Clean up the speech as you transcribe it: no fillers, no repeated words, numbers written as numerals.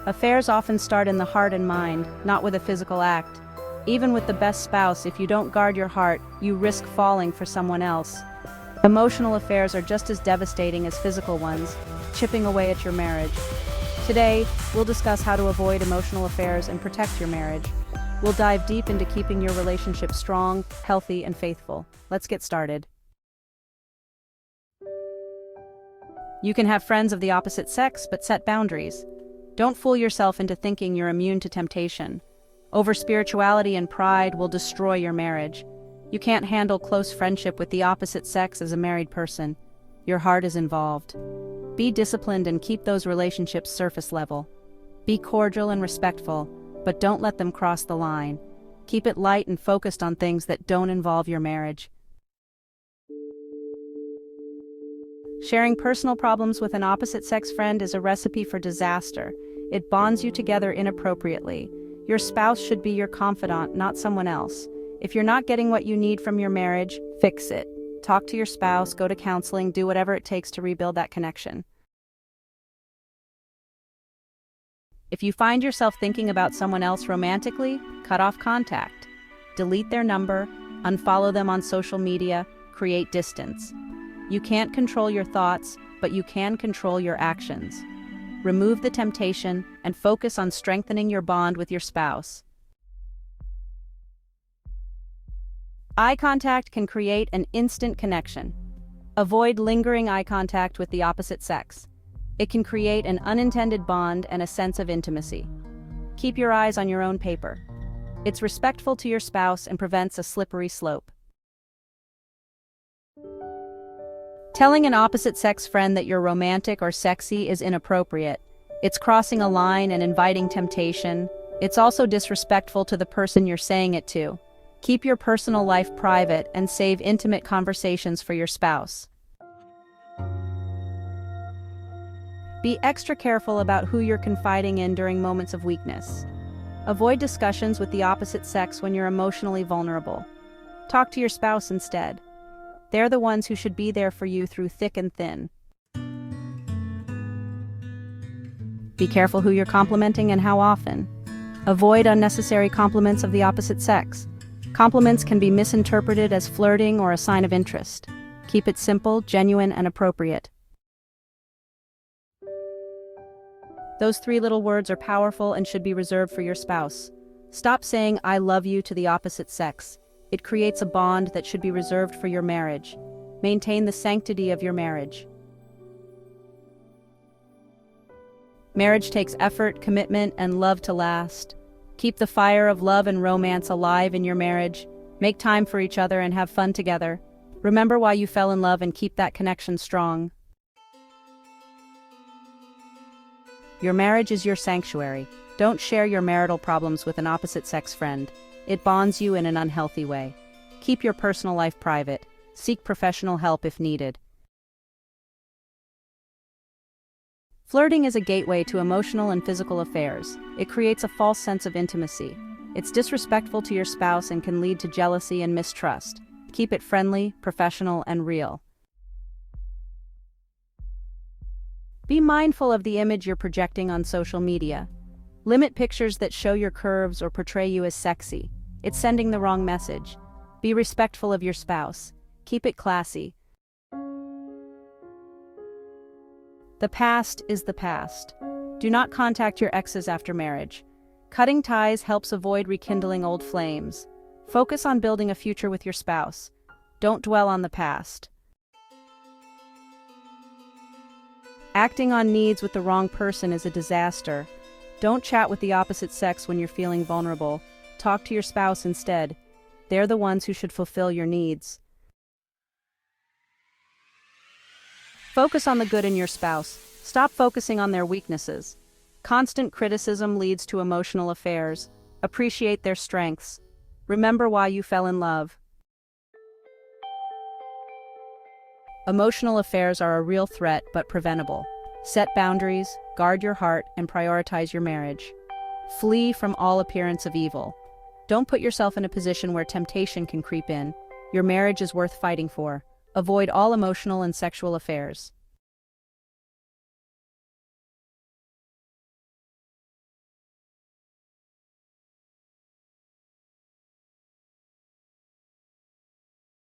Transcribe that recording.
Affairs often start in the heart and mind, not with a physical act. Even with the best spouse, if you don't guard your heart, you risk falling for someone else. Emotional affairs are just as devastating as physical ones, chipping away at your marriage. Today, we'll discuss how to avoid emotional affairs and protect your marriage. We'll dive deep into keeping your relationship strong, healthy, and faithful. Let's get started. You can have friends of the opposite sex, but set boundaries. Don't fool yourself into thinking you're immune to temptation. Over-spirituality and pride will destroy your marriage. You can't handle close friendship with the opposite sex as a married person. Your heart is involved. Be disciplined and keep those relationships surface level. Be cordial and respectful, but don't let them cross the line. Keep it light and focused on things that don't involve your marriage. Sharing personal problems with an opposite-sex friend is a recipe for disaster. It bonds you together inappropriately. Your spouse should be your confidant, not someone else. If you're not getting what you need from your marriage, fix it. Talk to your spouse, go to counseling, do whatever it takes to rebuild that connection. If you find yourself thinking about someone else romantically, cut off contact. Delete their number, unfollow them on social media, create distance. You can't control your thoughts, but you can control your actions. Remove the temptation and focus on strengthening your bond with your spouse. Eye contact can create an instant connection. Avoid lingering eye contact with the opposite sex. It can create an unintended bond and a sense of intimacy. Keep your eyes on your own paper. It's respectful to your spouse and prevents a slippery slope. Telling an opposite-sex friend that you're romantic or sexy is inappropriate. It's crossing a line and inviting temptation. It's also disrespectful to the person you're saying it to. Keep your personal life private and save intimate conversations for your spouse. Be extra careful about who you're confiding in during moments of weakness. Avoid discussions with the opposite sex when you're emotionally vulnerable. Talk to your spouse instead. They're the ones who should be there for you through thick and thin. Be careful who you're complimenting and how often. Avoid unnecessary compliments of the opposite sex. Compliments can be misinterpreted as flirting or a sign of interest. Keep it simple, genuine, and appropriate. Those 3 little words are powerful and should be reserved for your spouse. Stop saying "I love you" to the opposite sex. It creates a bond that should be reserved for your marriage. Maintain the sanctity of your marriage. Marriage takes effort, commitment, and love to last. Keep the fire of love and romance alive in your marriage. Make time for each other and have fun together. Remember why you fell in love and keep that connection strong. Your marriage is your sanctuary. Don't share your marital problems with an opposite-sex friend. It bonds you in an unhealthy way. Keep your personal life private. Seek professional help if needed. Flirting is a gateway to emotional and physical affairs. It creates a false sense of intimacy. It's disrespectful to your spouse and can lead to jealousy and mistrust. Keep it friendly, professional, and real. Be mindful of the image you're projecting on social media. Limit pictures that show your curves or portray you as sexy. It's sending the wrong message. Be respectful of your spouse. Keep it classy. The past is the past. Do not contact your exes after marriage. Cutting ties helps avoid rekindling old flames. Focus on building a future with your spouse. Don't dwell on the past. Acting on needs with the wrong person is a disaster. Don't chat with the opposite sex when you're feeling vulnerable. Talk to your spouse instead. They're the ones who should fulfill your needs. Focus on the good in your spouse. Stop focusing on their weaknesses. Constant criticism leads to emotional affairs. Appreciate their strengths. Remember why you fell in love. Emotional affairs are a real threat, but preventable. Set boundaries, guard your heart, and prioritize your marriage. Flee from all appearance of evil. Don't put yourself in a position where temptation can creep in. Your marriage is worth fighting for. Avoid all emotional and sexual affairs.